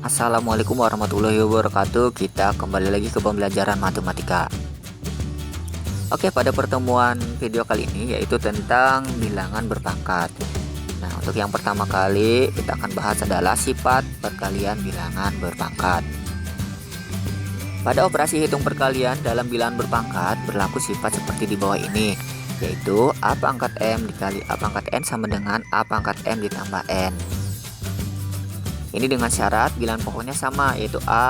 Assalamualaikum warahmatullahi wabarakatuh. Kita kembali lagi ke pembelajaran matematika. Oke, pada pertemuan video kali ini yaitu tentang bilangan berpangkat. Nah, untuk yang pertama kali kita akan bahas adalah sifat perkalian bilangan berpangkat. Pada operasi hitung perkalian dalam bilangan berpangkat berlaku sifat seperti di bawah ini, yaitu A pangkat M dikali A pangkat N sama dengan A pangkat M ditambah N. Ini dengan syarat bilangan pokoknya sama, yaitu A.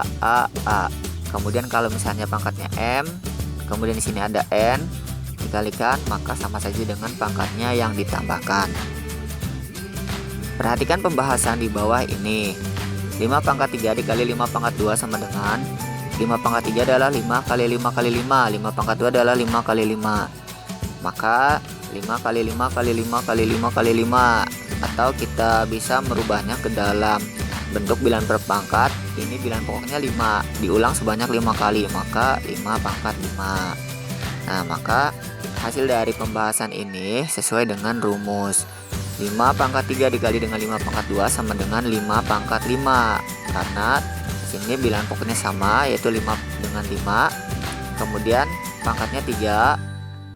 Kemudian kalau misalnya pangkatnya M, kemudian di sini ada N, dikalikan maka sama saja dengan pangkatnya yang ditambahkan. Perhatikan pembahasan di bawah ini. 5 pangkat 3 dikali 5 pangkat 2 sama dengan 5 pangkat 3 adalah 5 kali 5 kali 5, 5 pangkat 2 adalah 5 kali 5. Maka 5 kali 5 kali 5 kali 5 kali 5, atau kita bisa merubahnya ke dalam bentuk bilangan berpangkat. Ini bilangan pokoknya 5 diulang sebanyak 5 kali, maka 5 pangkat 5. Nah, maka hasil dari pembahasan ini sesuai dengan rumus 5 pangkat 3 dikali dengan 5 pangkat 2 sama dengan 5 pangkat 5. Karena sini bilangan pokoknya sama, yaitu 5 dengan 5, kemudian pangkatnya 3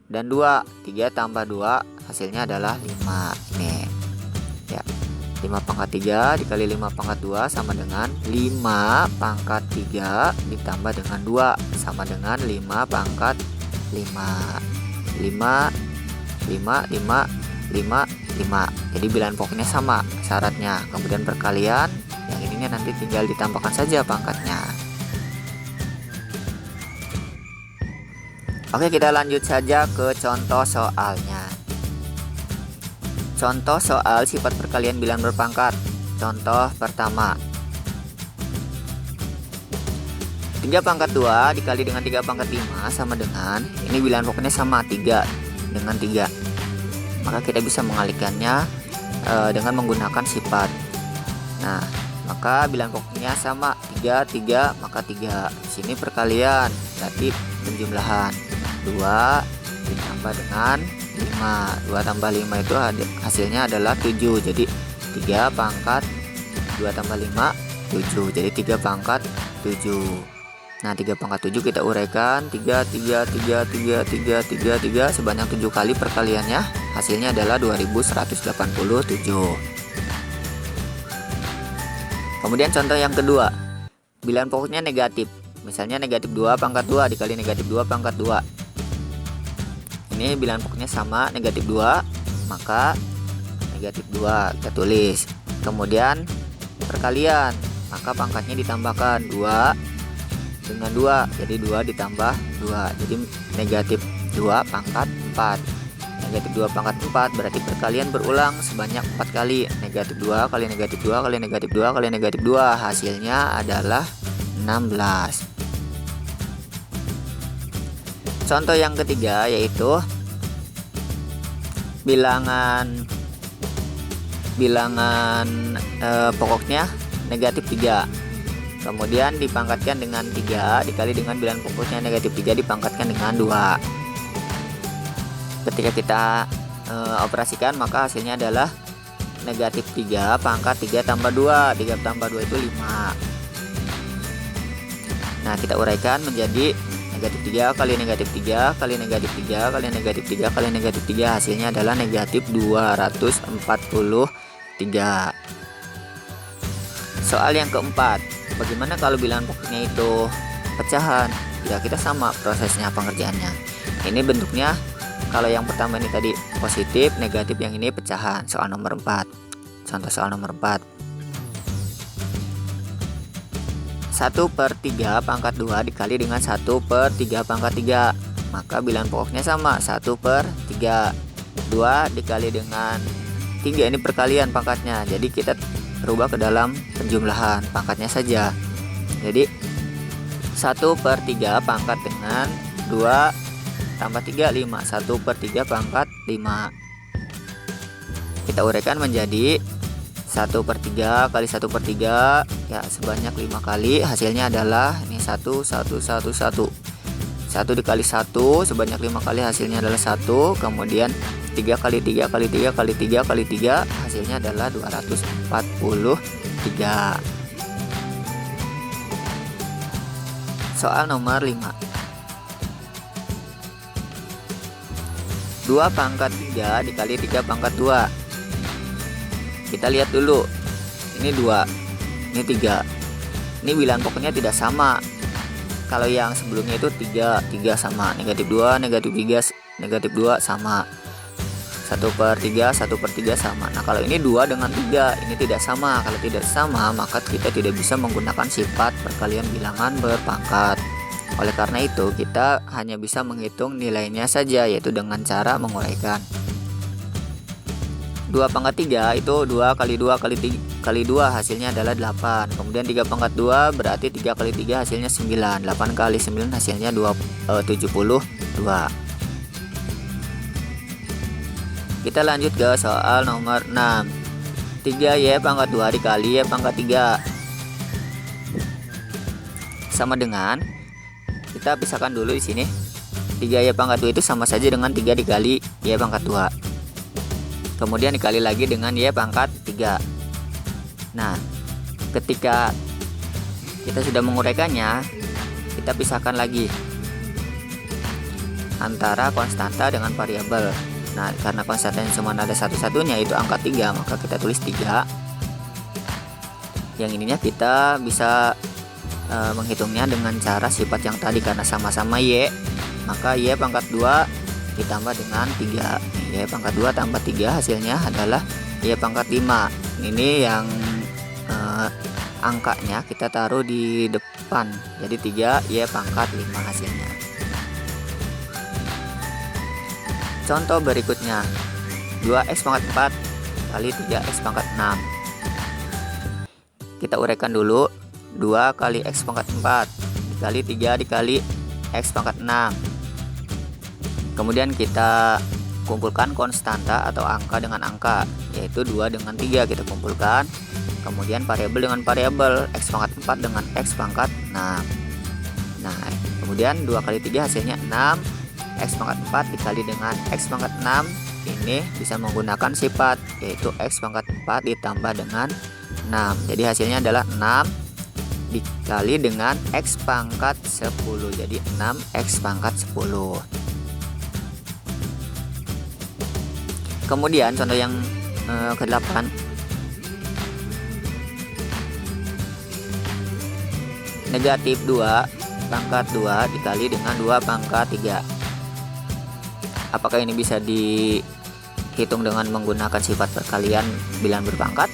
dan 2, 3 tambah 2 hasilnya adalah 5. Ini ya, 5 pangkat 3 dikali 5 pangkat 2 sama dengan 5 pangkat 3 ditambah dengan 2 sama dengan 5 pangkat 5. 5 Jadi bilangan pokoknya sama syaratnya. Kemudian perkalian yang ininya nanti tinggal ditambahkan saja pangkatnya. Oke, kita lanjut saja ke contoh soalnya. Contoh soal sifat perkalian bilangan berpangkat. Contoh pertama, 3 pangkat 2 dikali dengan 3 pangkat 5 sama dengan, ini bilangan pokoknya sama, 3 dengan 3. Maka kita bisa mengalihkannya dengan menggunakan sifat. Nah, maka bilangan pokoknya sama, 3 maka 3. Di sini perkalian, berarti penjumlahan. 2 ditambah dengan 5, 2 tambah 5 itu hasilnya adalah 7. Jadi 3 pangkat 2 tambah 5 7, jadi 3 pangkat 7. Nah, 3 pangkat 7 kita uraikan, 3 sebanyak 7 kali perkaliannya, hasilnya adalah 2187. Kemudian contoh yang kedua, bilangan pokoknya negatif. Misalnya negatif 2 pangkat 2 dikali negatif 2 pangkat 2. Ini bilangan pokoknya sama, negatif 2, maka negatif 2 kita tulis. Kemudian perkalian, maka pangkatnya ditambahkan 2 dengan 2, jadi 2 ditambah 2, jadi negatif 2 pangkat 4. Negatif 2 pangkat 4 berarti perkalian berulang sebanyak 4 kali. Negatif 2 kali negatif 2 kali negatif 2 kali negatif 2, hasilnya adalah 16. Contoh yang ketiga yaitu bilangan pokoknya negatif 3. Kemudian dipangkatkan dengan 3 dikali dengan bilangan pokoknya negatif 3 dipangkatkan dengan 2. Ketika kita operasikan maka hasilnya adalah negatif 3 pangkat 3 tambah 2. 3 tambah 2 itu 5. Nah, kita uraikan menjadi negatif 3 kali negatif 3 kali negatif 3 kali negatif 3 kali negatif 3, hasilnya adalah negatif 243. Soal yang keempat, bagaimana kalau bilangan pokoknya itu pecahan? Ya, kita sama prosesnya pengerjaannya. Ini bentuknya, kalau yang pertama ini tadi positif, negatif, yang ini pecahan. Soal nomor 4. Contoh soal nomor 4. 1/3 pangkat 2 dikali dengan 1/3 pangkat 3, maka bilangan pokoknya sama, 1/3. 2 dikali dengan 3, ini perkalian pangkatnya, jadi kita rubah ke dalam penjumlahan pangkatnya saja. Jadi 1/3 pangkat dengan 2 tambah 3, 5. 1/3 pangkat 5. Kita uraikan menjadi 1/3 kali 1/3 ya sebanyak 5 kali, hasilnya adalah ini 1 dikali 1 sebanyak 5 kali, hasilnya adalah 1. Kemudian 3 kali 3 kali 3 kali 3 kali 3, hasilnya adalah 243. soal nomor 5. 2 pangkat 3 dikali 3 pangkat 2. Kita lihat dulu. Ini 2, ini 3. Ini bilangan pokoknya tidak sama. Kalau yang sebelumnya itu 3 sama, negatif 2, negatif 3, negatif 2 sama, 1/3, 1/3 sama. Nah kalau ini 2 dengan 3, ini tidak sama. Kalau tidak sama, maka kita tidak bisa menggunakan sifat perkalian bilangan berpangkat. Oleh karena itu, kita hanya bisa menghitung nilainya saja, yaitu dengan cara menguraikan. 2 pangkat 3 itu 2 kali 2 kali 2 hasilnya adalah 8. Kemudian 3 pangkat 2 berarti 3 kali 3 hasilnya 9. 8 kali 9 hasilnya 72. Kita lanjut ke soal nomor 6. 3y pangkat 2 dikali y pangkat 3 sama dengan, kita pisahkan dulu di sini. 3y pangkat 2 itu sama saja dengan 3 dikali y pangkat 2. Kemudian dikali lagi dengan y pangkat 3. Nah, ketika kita sudah menguraikannya, kita pisahkan lagi antara konstanta dengan variabel. Nah, karena konstantanya cuma ada satu-satunya, yaitu angka 3, maka kita tulis 3. Yang ininya kita bisa menghitungnya dengan cara sifat yang tadi, karena sama-sama y, maka y pangkat 2 ditambah dengan 3. Y pangkat 2 tambah 3 hasilnya adalah y pangkat 5. Ini yang angkanya kita taruh di depan, jadi 3 y pangkat 5 hasilnya. Contoh berikutnya, 2x pangkat 4 kali 3x pangkat 6. Kita uraikan dulu. 2 kali x pangkat 4 dikali 3 dikali x pangkat 6. Kemudian kita kumpulkan konstanta atau angka dengan angka, yaitu 2 dengan 3 kita kumpulkan. Kemudian variabel dengan variabel, x pangkat 4 dengan x pangkat 6. Nah, kemudian 2 kali 3 hasilnya 6. X pangkat 4 dikali dengan x pangkat 6. Ini bisa menggunakan sifat, yaitu x pangkat 4 ditambah dengan 6. Jadi hasilnya adalah 6 dikali dengan x pangkat 10. Jadi 6x pangkat 10. Kemudian contoh yang ke-8. Negatif 2 pangkat 2 dikali dengan 2 pangkat 3. Apakah ini bisa dihitung dengan menggunakan sifat perkalian bilangan berpangkat?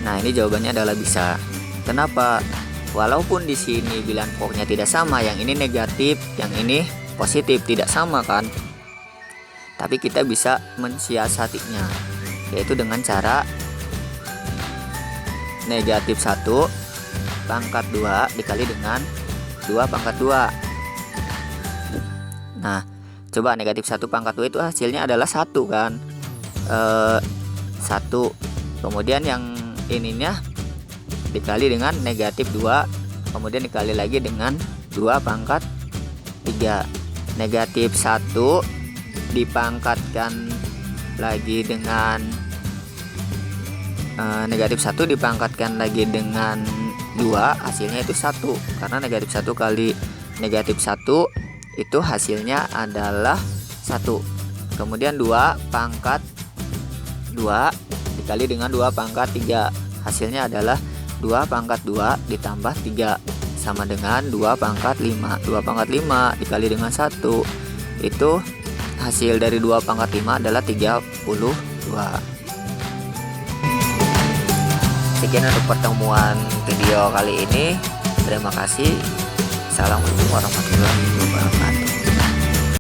Nah, ini jawabannya adalah bisa. Kenapa? Walaupun di sini bilangan pokoknya tidak sama, yang ini negatif, yang ini positif, tidak sama kan? Tapi kita bisa mensiasatinya, yaitu dengan cara negatif 1 pangkat 2 dikali dengan 2 pangkat 2. Nah, coba negatif 1 pangkat 2 itu hasilnya adalah 1 kan? 1. Kemudian yang ininya dikali dengan negatif 2, kemudian dikali lagi dengan 2 pangkat 3. Negatif 1 dipangkatkan lagi dengan negatif 1 dipangkatkan lagi dengan 2, hasilnya itu 1. Karena negatif 1 kali negatif 1 itu hasilnya adalah 1. Kemudian 2 pangkat 2 dikali dengan 2 pangkat 3, hasilnya adalah 2 pangkat 2 ditambah 3 sama dengan 2 pangkat 5. 2 pangkat 5 dikali dengan 1, itu hasil dari 2 pangkat 5 adalah 32. Sekian untuk pertemuan video kali ini. Terima kasih. Assalamualaikum warahmatullahi wabarakatuh.